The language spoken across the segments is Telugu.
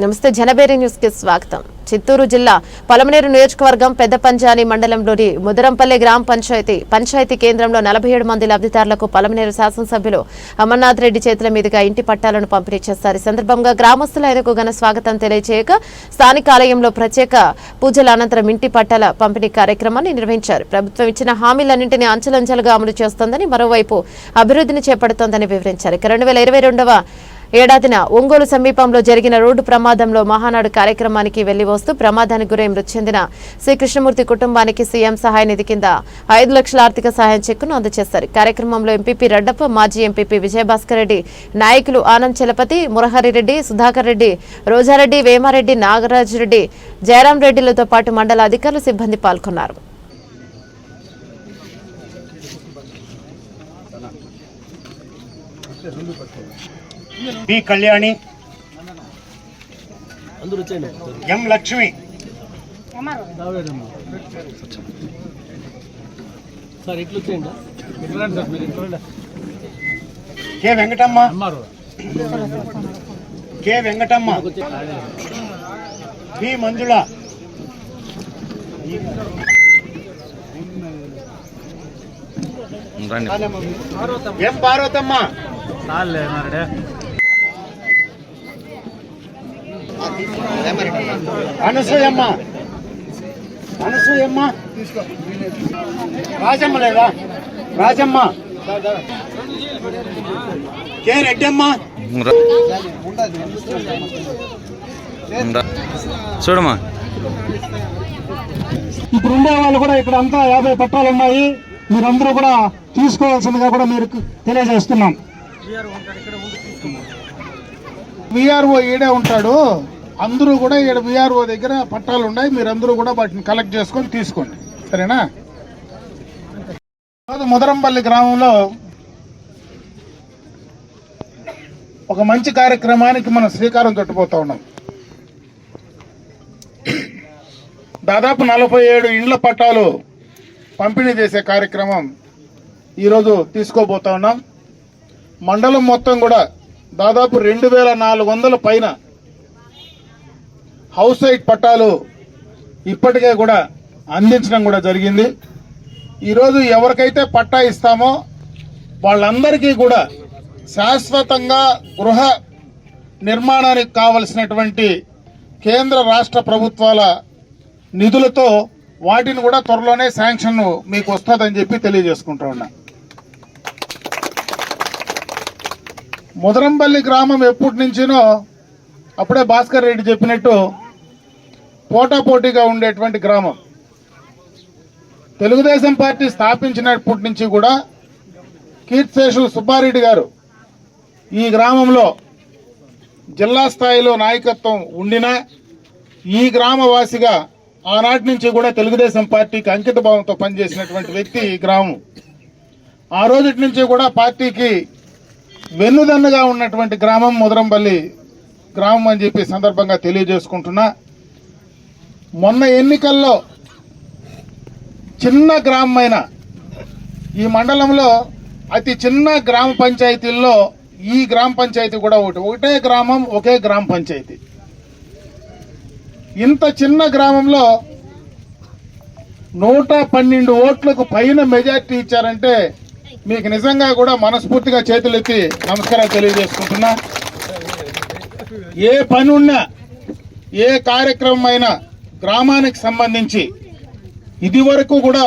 నమస్తే జనబేరి న్యూస్ కి స్వాగతం. చిత్తూరు జిల్లా పలమనేరు నియోజకవర్గం పెద్ద పంజాని మండలంలోని ముదరంపల్లి గ్రామ పంచాయతీ కేంద్రంలో 47 మంది లబ్ధిదారులకు పలమనేరు శాసనసభ్యులు అమర్నాథ్ రెడ్డి చేతుల మీదుగా ఇంటి పట్టాలను పంపిణీ చేశారు. ఈ సందర్భంగా గ్రామస్తులు ఆయనకు ఘన స్వాగతం తెలియజేయగా స్థానిక ఆలయంలో ప్రత్యేక పూజల అనంతరం ఇంటి పట్టాల పంపిణీ కార్యక్రమాన్ని నిర్వహించారు. ప్రభుత్వం ఇచ్చిన హామీలన్నింటినీ అంచెలంచెలుగా అమలు చేస్తోందని, మరోవైపు అభివృద్ధిని చేపడుతోందని వివరించారు. 2022వ ఏడాదిన ఒంగోలు సమీపంలో జరిగిన రోడ్డు ప్రమాదంలో మహానాడు కార్యక్రమానికి వెళ్లి వస్తూ ప్రమాదానికి గురై మృతి చెందిన శ్రీ కృష్ణమూర్తి కుటుంబానికి సీఎం సహాయ నిధి కింద 5 లక్షల ఆర్థిక సహాయం చెక్కును అందజేశారు. కార్యక్రమంలో ఎంపీపీ రెడ్డప్ప, మాజీ ఎంపీపీ విజయభాస్కర్ రెడ్డి, నాయకులు ఆనంద్ చలపతి, మురహరి రెడ్డి, సుధాకర్ రెడ్డి, రోజారెడ్డి, వేమారెడ్డి, నాగరాజ్ రెడ్డి, జయరాం రెడ్డిలతో పాటు మండల అధికారులు, సిబ్బంది పాల్గొన్నారు. పి కళ్యాణి, ఎం లక్ష్మి, కె వెంకటమ్మ, పి మంజుళ, ఎం పార్వతమ్మ, అనసూయమ్మ, రాజమ్మ లేదా రాజమ్మ, కె రెడ్డమ్మ, చూడమ్మా. ఇప్పుడు ఉండే వాళ్ళు కూడా ఇక్కడ అంతా 50 పట్టాలు ఉన్నాయి. మీరందరూ కూడా తీసుకోవాల్సిందిగా కూడా మీరు తెలియజేస్తున్నాం. విఆర్ఓ ఈడే ఉంటాడు. అందరూ కూడా ఈడ విఆర్ఓ దగ్గర పట్టాలు ఉన్నాయి. మీరందరూ కూడా వాటిని కలెక్ట్ చేసుకొని తీసుకోండి, సరేనా? ముదరంపల్లి గ్రామంలో ఒక మంచి కార్యక్రమానికి మనం శ్రీకారం చుట్టబోతా ఉన్నాం. దాదాపు 47 ఇండ్ల పట్టాలు పంపిణీ చేసే కార్యక్రమం ఈరోజు తీసుకోబోతా ఉన్నాం. మండలం మొత్తం కూడా దాదాపు 2400 పైన హౌస్ సైట్ పట్టాలు ఇప్పటికే కూడా అందించడం కూడా జరిగింది. ఈరోజు ఎవరికైతే పట్టా ఇస్తామో వాళ్ళందరికీ కూడా శాశ్వతంగా గృహ నిర్మాణానికి కావలసినటువంటి కేంద్ర రాష్ట్ర ప్రభుత్వాల నిధులతో వాటిని కూడా త్వరలోనే శాంక్షన్ మీకు వస్తుందని చెప్పి తెలియజేసుకుంటా ఉన్నా. ముదరంపల్లి గ్రామం ఎప్పటి నుంచినో అప్పుడే భాస్కర్ రెడ్డి చెప్పినట్టు పోటాపోటీగా ఉండేటువంటి గ్రామం. తెలుగుదేశం పార్టీ స్థాపించినప్పటి నుంచి కూడా కీర్తిశేషులు సుబ్బారెడ్డి గారు ఈ గ్రామంలో జిల్లా స్థాయిలో నాయకత్వం ఉండినా ఈ గ్రామవాసిగా ఆనాటి నుంచి కూడా తెలుగుదేశం పార్టీకి అంకిత భావంతో పనిచేసినటువంటి వ్యక్తి ఈ గ్రామం. ఆ రోజు నుంచి కూడా పార్టీకి వెన్నుదన్నుగా ఉన్నటువంటి గ్రామం ముదరంపల్లి గ్రామం అని చెప్పి సందర్భంగా తెలియజేసుకుంటున్నా. మొన్న ఎన్నికల్లో చిన్న గ్రామమైన ఈ మండలంలో అతి చిన్న గ్రామ పంచాయతీల్లో ఈ గ్రామ పంచాయతీ కూడా ఒకటే గ్రామం, ఒకే గ్రామ పంచాయతీ. ఇంత చిన్న గ్రామంలో 112 ఓట్లకు పైన మెజార్టీ ఇచ్చారంటే మీకు నిజంగా కూడా మనస్ఫూర్తిగా చేతులెత్తి నమస్కారాలు తెలియజేసుకుంటున్నా. ఏ పని ఉన్నా, ఏ కార్యక్రమం అయినా గ్రామానికి సంబంధించి ఇది వరకు కూడా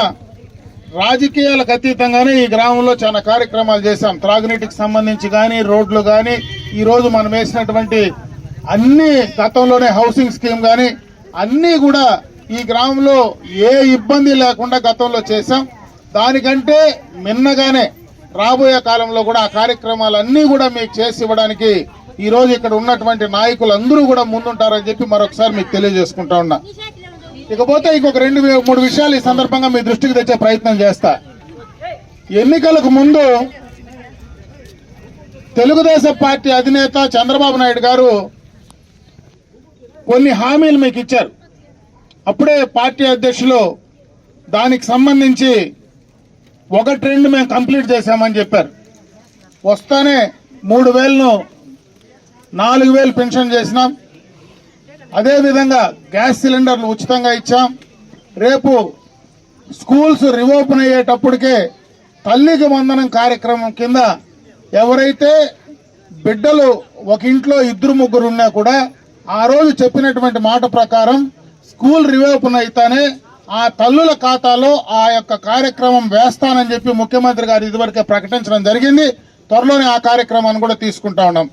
రాజకీయాలకు అతీతంగానే ఈ గ్రామంలో చాలా కార్యక్రమాలు చేశాం. త్రాగునీటికి సంబంధించి కానీ, రోడ్లు కానీ, ఈరోజు మనం వేసినటువంటి అన్ని గతంలోనే హౌసింగ్ స్కీమ్ కానీ అన్నీ కూడా ఈ గ్రామంలో ఏ ఇబ్బంది లేకుండా గతంలో చేశాం. దానికంటే మిన్నగానే రాబోయే కాలంలో కూడా ఆ కార్యక్రమాలన్నీ కూడా మీకు చేసి ఇవ్వడానికి ఈరోజు ఇక్కడ ఉన్నటువంటి నాయకులందరూ కూడా ముందుంటారని చెప్పి మరొకసారి మీకు తెలియజేసుకుంటా ఉన్నా. ఇకపోతే ఇంకొక 2-3 విషయాలు ఈ సందర్భంగా మీ దృష్టికి తెచ్చే ప్రయత్నం చేస్తా. ఎన్నికలకు ముందు తెలుగుదేశం పార్టీ అధినేత చంద్రబాబు నాయుడు గారు కొన్ని హామీలు మీకు ఇచ్చారు. అప్పుడే పార్టీ అధ్యక్షులు దానికి సంబంధించి 1-2 మేము కంప్లీట్ చేశామని చెప్పారు. వస్తానే 3,000ను 4,000 పెన్షన్ చేసినాం. అదేవిధంగా గ్యాస్ సిలిండర్లు ఉచితంగా ఇచ్చాం. రేపు స్కూల్స్ రిఓపెన్ అయ్యేటప్పటికే తల్లికి వందనం కార్యక్రమం కింద ఎవరైతే బిడ్డలు ఒక ఇంట్లో 2-3 ఉన్నా కూడా ఆ రోజు చెప్పినటువంటి మాట ప్రకారం స్కూల్ రిఓపెన్ అయితేనే ఆ తల్లుల ఖాతాలో ఆ యొక్క కార్యక్రమం వేస్తానని చెప్పి ముఖ్యమంత్రి గారు ఇదివరకే ప్రకటించడం జరిగింది. త్వరలోనే ఆ కార్యక్రమాన్ని కూడా తీసుకుంటా ఉన్నాం.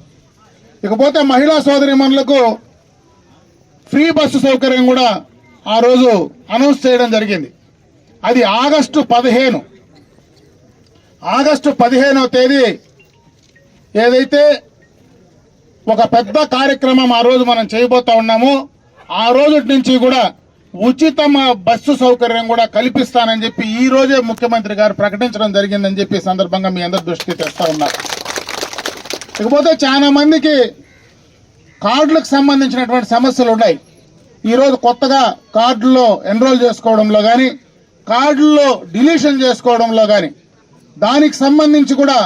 ఇకపోతే మహిళా సోదరిమణులకు ఫ్రీ బస్సు సౌకర్యం కూడా ఆ రోజు అనౌన్స్ చేయడం జరిగింది. అది ఆగస్టు 15వ తేదీ ఏదైతే ఒక పెద్ద కార్యక్రమం ఆ రోజు మనం చేయబోతా ఉన్నామో ఆ రోజు నుంచి కూడా ఉచిత బస్సు సౌకర్యం కూడా కల్పిస్తానని చెప్పి ఈ రోజే ముఖ్యమంత్రి గారు ప్రకటించడం జరిగిందని చెప్పి సందర్భంగా మీ అందరి దృష్టికి తెస్తా ఉన్నారు. ఇకపోతే చాలా మందికి కార్డులకు సంబంధించినటువంటి సమస్యలు ఉన్నాయి. ఈరోజు కొత్తగా కార్డుల్లో ఎన్రోల్ చేసుకోవడంలో కానీ కార్డుల్లో డిలీషన్ చేసుకోవడంలో కానీ దానికి సంబంధించి కూడా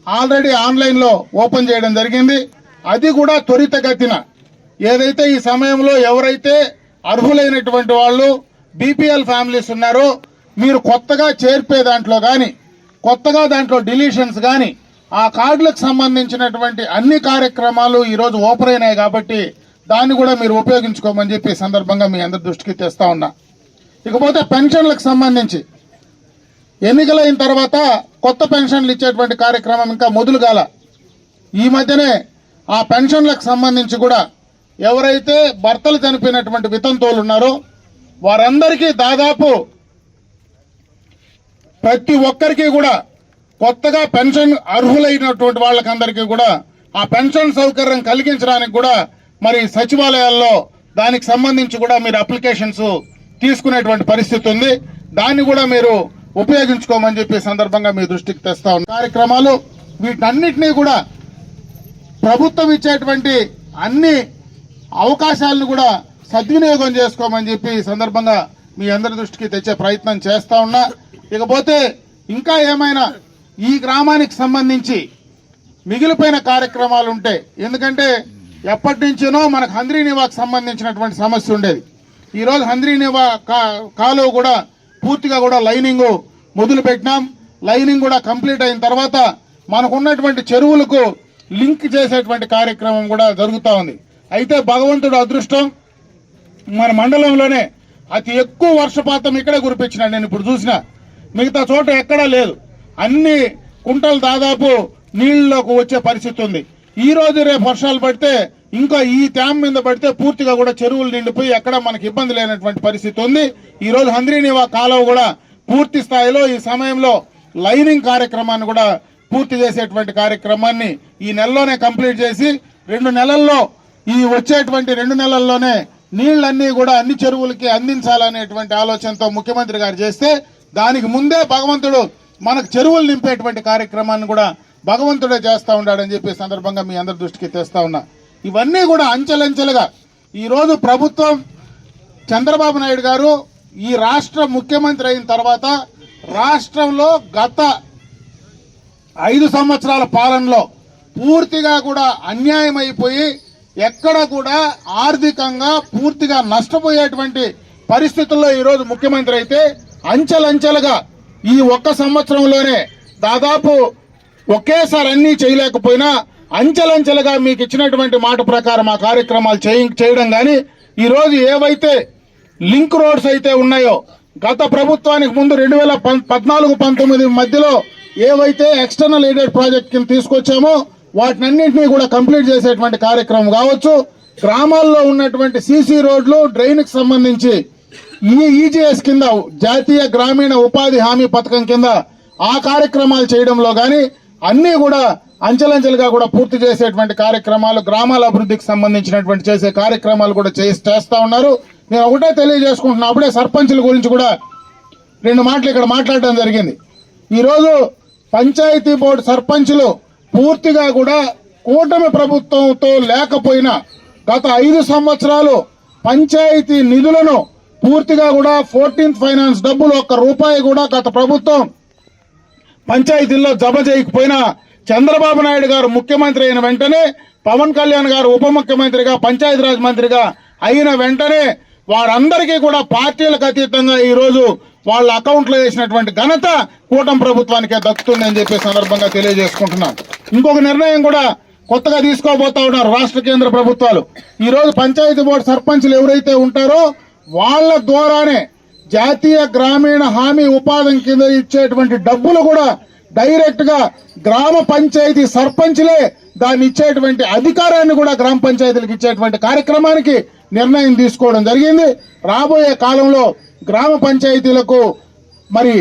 ఆల్రెడీ ఆన్లైన్లో ఓపెన్ చేయడం జరిగింది. అది కూడా త్వరితగతిన ఏదైతే ఈ సమయంలో ఎవరైతే అర్హులైనటువంటి వాళ్ళు బీపీఎల్ ఫ్యామిలీస్ ఉన్నారో మీరు కొత్తగా చేర్పే దాంట్లో కానీ కొత్తగా దాంట్లో డిలీషన్స్ కానీ ఆ కార్డులకు సంబంధించినటువంటి అన్ని కార్యక్రమాలు ఈరోజు ఓపెన్ అయినాయి కాబట్టి దాన్ని కూడా మీరు ఉపయోగించుకోమని చెప్పి సందర్భంగా మీ అందరి దృష్టికి తెస్తా ఉన్నా. ఇకపోతే పెన్షన్లకు సంబంధించి ఎన్నికలైన తర్వాత కొత్త పెన్షన్లు ఇచ్చేటువంటి కార్యక్రమం ఇంకా మొదలు కాల. ఈ మధ్యనే ఆ పెన్షన్లకు సంబంధించి కూడా ఎవరైతే భర్తలు చనిపోయినటువంటి వితంతువులు ఉన్నారో వారందరికీ దాదాపు ప్రతి ఒక్కరికి కూడా కొత్తగా పెన్షన్ అర్హులైనటువంటి వాళ్ళకందరికీ కూడా ఆ పెన్షన్ సౌకర్యం కలిగించడానికి కూడా మరి సచివాలయాల్లో దానికి సంబంధించి కూడా మీరు అప్లికేషన్స్ తీసుకునేటువంటి పరిస్థితి ఉంది. దాన్ని కూడా మీరు ఉపయోగించుకోమని చెప్పి సందర్భంగా మీ దృష్టికి తెస్తా ఉన్న కార్యక్రమాలు వీటన్నిటినీ కూడా ప్రభుత్వం ఇచ్చేటువంటి అన్ని అవకాశాలను కూడా సద్వినియోగం చేసుకోమని చెప్పి ఈ సందర్భంగా మీ అందరి దృష్టికి తెచ్చే ప్రయత్నం చేస్తా ఉన్నా. ఇకపోతే ఇంకా ఏమైనా ఈ గ్రామానికి సంబంధించి మిగిలిపోయిన కార్యక్రమాలు ఉంటాయి. ఎందుకంటే ఎప్పటి నుంచినో మనకు హంద్రీనివాకు సంబంధించినటువంటి సమస్య ఉండేది. ఈరోజు హంద్రీనివా కాలువ కూడా పూర్తిగా కూడా లైనింగ్ మొదలు పెట్టినాం. లైనింగ్ కూడా కంప్లీట్ అయిన తర్వాత మనకున్నటువంటి చెరువులకు లింక్ చేసేటువంటి కార్యక్రమం కూడా జరుగుతూ ఉంది. అయితే భగవంతుడు అదృష్టం మన మండలంలోనే అతి ఎక్కువ వర్షపాతం ఇక్కడే కురిపించినాడు. నేను ఇప్పుడు చూసిన మిగతా చోట ఎక్కడా లేదు. అన్ని కుంటలు దాదాపు నీళ్ళలోకి వచ్చే పరిస్థితి ఉంది. ఈ రోజు రేపు వర్షాలు పడితే ఇంకా ఈ తేమ మీద పడితే పూర్తిగా కూడా చెరువులు నిండిపోయి ఎక్కడ మనకి ఇబ్బంది లేనటువంటి పరిస్థితి ఉంది. ఈ రోజు హంద్రీనివా కాలువ కూడా పూర్తి స్థాయిలో ఈ సమయంలో లైనింగ్ కార్యక్రమాన్ని కూడా పూర్తి చేసేటువంటి కార్యక్రమాన్ని ఈ నెలలోనే కంప్లీట్ చేసి 2 నెలల్లో ఈ వచ్చేటువంటి 2 నెలల్లోనే నీళ్లన్నీ కూడా అన్ని చెరువులకి అందించాలనేటువంటి ఆలోచనతో ముఖ్యమంత్రి గారు చేస్తే దానికి ముందే భగవంతుడు మనకు చెరువులు నింపేటువంటి కార్యక్రమాన్ని కూడా భగవంతుడే చేస్తా ఉన్నాడని చెప్పి సందర్భంగా మీ అందరి దృష్టికి తెస్తా ఉన్నా. ఇవన్నీ కూడా అంచెలంచెలుగా ఈరోజు ప్రభుత్వం చంద్రబాబు నాయుడు గారు ఈ రాష్ట్ర ముఖ్యమంత్రి అయిన తర్వాత రాష్ట్రంలో గత 5 సంవత్సరాల పాలనలో పూర్తిగా కూడా అన్యాయం అయిపోయి ఎక్కడ కూడా ఆర్థికంగా పూర్తిగా నష్టపోయేటువంటి పరిస్థితుల్లో ఈరోజు ముఖ్యమంత్రి అయితే అంచెలంచెలుగా ఈ 1 సంవత్సరంలోనే దాదాపు ఒకేసారి అన్నీ చేయలేకపోయినా అంచెలంచెలుగా మీకు ఇచ్చినటువంటి మాట ప్రకారం ఆ కార్యక్రమాలు చేయడం కానీ ఈరోజు ఏవైతే లింక్ రోడ్స్ అయితే ఉన్నాయో గత ప్రభుత్వానికి ముందు 2014-19 మధ్యలో ఏవైతే ఎక్స్టర్నల్ ఎయిడెడ్ ప్రాజెక్ట్ కింద తీసుకొచ్చామో వాటినన్నింటినీ కూడా కంప్లీట్ చేసేటువంటి కార్యక్రమం కావచ్చు. గ్రామాల్లో ఉన్నటువంటి సీసీ రోడ్లు డ్రైన్కి సంబంధించి ఈజీఎస్ కింద జాతీయ గ్రామీణ ఉపాధి హామీ పథకం కింద ఆ కార్యక్రమాలు చేయడంలో కానీ అన్నీ కూడా అంచెలంచెలుగా కూడా పూర్తి చేసేటువంటి కార్యక్రమాలు గ్రామాల అభివృద్ధికి సంబంధించినటువంటి చేసే కార్యక్రమాలు కూడా చేస్తా ఉన్నారు. నేను ఒకటే తెలియజేసుకుంటున్నా. అప్పుడే సర్పంచుల గురించి కూడా 2 మాటలు ఇక్కడ మాట్లాడడం జరిగింది. ఈరోజు పంచాయతీ బోర్డు సర్పంచులు పూర్తిగా కూడా కూటమి ప్రభుత్వంతో లేకపోయినా గత 5 సంవత్సరాలు పంచాయతీ నిధులను పూర్తిగా కూడా 14th ఫైనాన్స్ డబ్బులు 1 రూపాయి కూడా గత ప్రభుత్వం పంచాయతీల్లో జమ చేయకపోయినా చంద్రబాబు నాయుడు గారు ముఖ్యమంత్రి అయిన వెంటనే పవన్ కళ్యాణ్ గారు ఉప ముఖ్యమంత్రిగా పంచాయతీరాజ్ మంత్రిగా అయిన వెంటనే వారందరికీ కూడా పార్టీలకు అతీతంగా ఈ రోజు వాళ్ళ అకౌంట్లో వేసినటువంటి ఘనత కూటమి ప్రభుత్వానికే దక్కుతుందని చెప్పే సందర్భంగా తెలియజేసుకుంటున్నాం. ఇంకొక నిర్ణయం కూడా కొత్తగా తీసుకోబోతా ఉన్నారు రాష్ట్ర కేంద్ర ప్రభుత్వాలు. ఈ రోజు పంచాయతీ బోర్డు సర్పంచ్లు ఎవరైతే ఉంటారో వాళ్ళ ద్వారానే జాతీయ గ్రామీణ హామీ ఉపాధి కింద ఇచ్చేటువంటి డబ్బులు కూడా డైరెక్ట్ గా గ్రామ పంచాయతీ సర్పంచ్లే దాన్ని ఇచ్చేటువంటి అధికారాన్ని కూడా గ్రామ పంచాయతీలకు ఇచ్చేటువంటి కార్యక్రమానికి నిర్ణయం తీసుకోవడం జరిగింది. రాబోయే కాలంలో గ్రామ పంచాయతీలకు మరి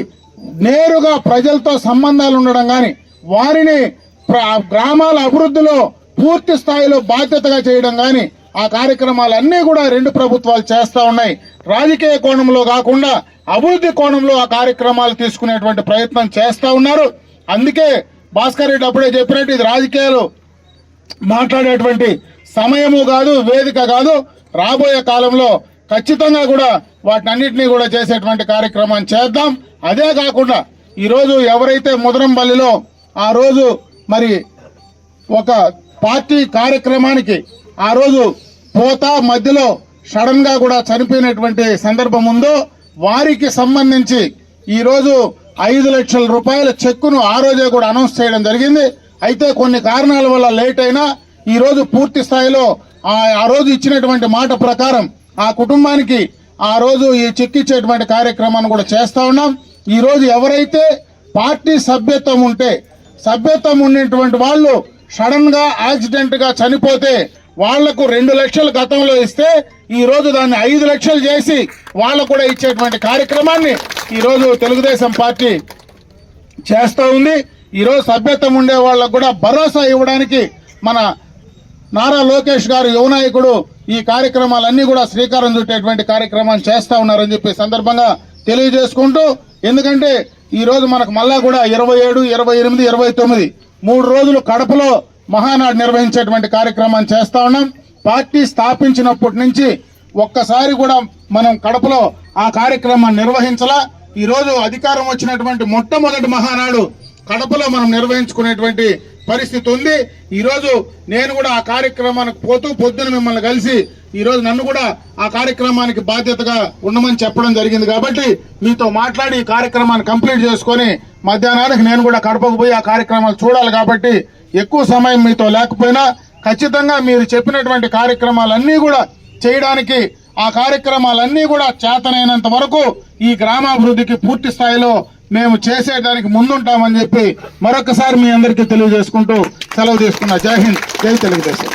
నేరుగా ప్రజలతో సంబంధాలు ఉండడం కానీ వారిని గ్రామాల అభివృద్ధిలో పూర్తి స్థాయిలో బాధ్యతగా చేయడం కానీ ఆ కార్యక్రమాలన్నీ కూడా రెండు ప్రభుత్వాలు చేస్తా ఉన్నాయి. రాజకీయ కోణంలో కాకుండా అభివృద్ధి కోణంలో ఆ కార్యక్రమాలు తీసుకునేటువంటి ప్రయత్నం చేస్తా ఉన్నారు. అందుకే భాస్కర్ రెడ్డి అప్పుడే చెప్పినట్టు ఇది రాజకీయాలు మాట్లాడేటువంటి సమయము కాదు, వేదిక కాదు. రాబోయే కాలంలో ఖచ్చితంగా కూడా వాటినన్నింటినీ కూడా చేసేటువంటి కార్యక్రమాన్ని చేద్దాం. అదే కాకుండా ఈరోజు ఎవరైతే ముదరంపల్లిలో ఆ రోజు మరి ఒక పార్టీ కార్యక్రమానికి ఆ రోజు పోతా మధ్యలో సడన్ గా కూడా చనిపోయినటువంటి సందర్భం ఉందో వారికి సంబంధించి ఈ రోజు 5 లక్షల రూపాయల చెక్కును ఆ రోజే కూడా అనౌన్స్ చేయడం జరిగింది. అయితే కొన్ని కారణాల వల్ల లేట్ అయినా ఈ రోజు పూర్తి స్థాయిలో ఆ రోజు ఇచ్చినటువంటి మాట ప్రకారం ఆ కుటుంబానికి ఆ రోజు ఈ చెక్ ఇచ్చేటువంటి కార్యక్రమాన్ని కూడా చేస్తా ఉన్నాం. ఈ రోజు ఎవరైతే పార్టీ సభ్యత్వం ఉన్నటువంటి వాళ్ళు సడన్ గా యాక్సిడెంట్ గా చనిపోతే వాళ్లకు 2 లక్షలు గతంలో ఇస్తే ఈ రోజు దాన్ని 5 లక్షలు చేసి వాళ్ళకు కూడా ఇచ్చేటువంటి కార్యక్రమాన్ని ఈ రోజు తెలుగుదేశం పార్టీ చేస్తా ఉంది. ఈ రోజు సభ్యత్వం ఉండే వాళ్ళకు కూడా భరోసా ఇవ్వడానికి మన నారా లోకేష్ గారు యువ నాయకుడు ఈ కార్యక్రమాలన్నీ కూడా శ్రీకారం చుట్టేటువంటి కార్యక్రమాన్ని చేస్తా ఉన్నారని చెప్పి సందర్భంగా తెలియజేసుకుంటూ, ఎందుకంటే ఈ రోజు మనకు మళ్ళా కూడా 27, 28, 29 3 రోజులు కడపలో మహానాడు నిర్వహించేటువంటి కార్యక్రమాన్ని చేస్తా ఉన్నాం. పార్టీ స్థాపించినప్పటి నుంచి ఒక్కసారి కూడా మనం కడపలో ఆ కార్యక్రమాన్ని నిర్వహించలా. ఈ రోజు అధికారం వచ్చినటువంటి మొట్టమొదటి మహానాడు కడపలో మనం నిర్వహించుకునేటువంటి పరిస్థితి ఉంది. ఈ రోజు నేను కూడా ఆ కార్యక్రమానికి పోతూ పొద్దున మిమ్మల్ని కలిసి ఈ రోజు నన్ను కూడా ఆ కార్యక్రమానికి బాధ్యతగా ఉండమని చెప్పడం జరిగింది. కాబట్టి మీతో మాట్లాడి ఈ కార్యక్రమాన్ని కంప్లీట్ చేసుకొని మధ్యాహ్నానికి నేను కూడా కడపకు పోయి ఆ కార్యక్రమాలు చూడాలి. కాబట్టి ఎక్కువ సమయం మీతో లేకపోయినా ఖచ్చితంగా మీరు చెప్పినటువంటి కార్యక్రమాలన్నీ కూడా చేయడానికి ఆ కార్యక్రమాలన్నీ కూడా చేతనైనంత వరకు ఈ గ్రామాభివృద్ధికి పూర్తి స్థాయిలో మేము చేసేదానికి ముందుంటామని చెప్పి మరొకసారి మీ అందరికీ తెలియజేసుకుంటూ సెలవు తీసుకున్నా. జై హింద్, జై తెలుగుదేశం.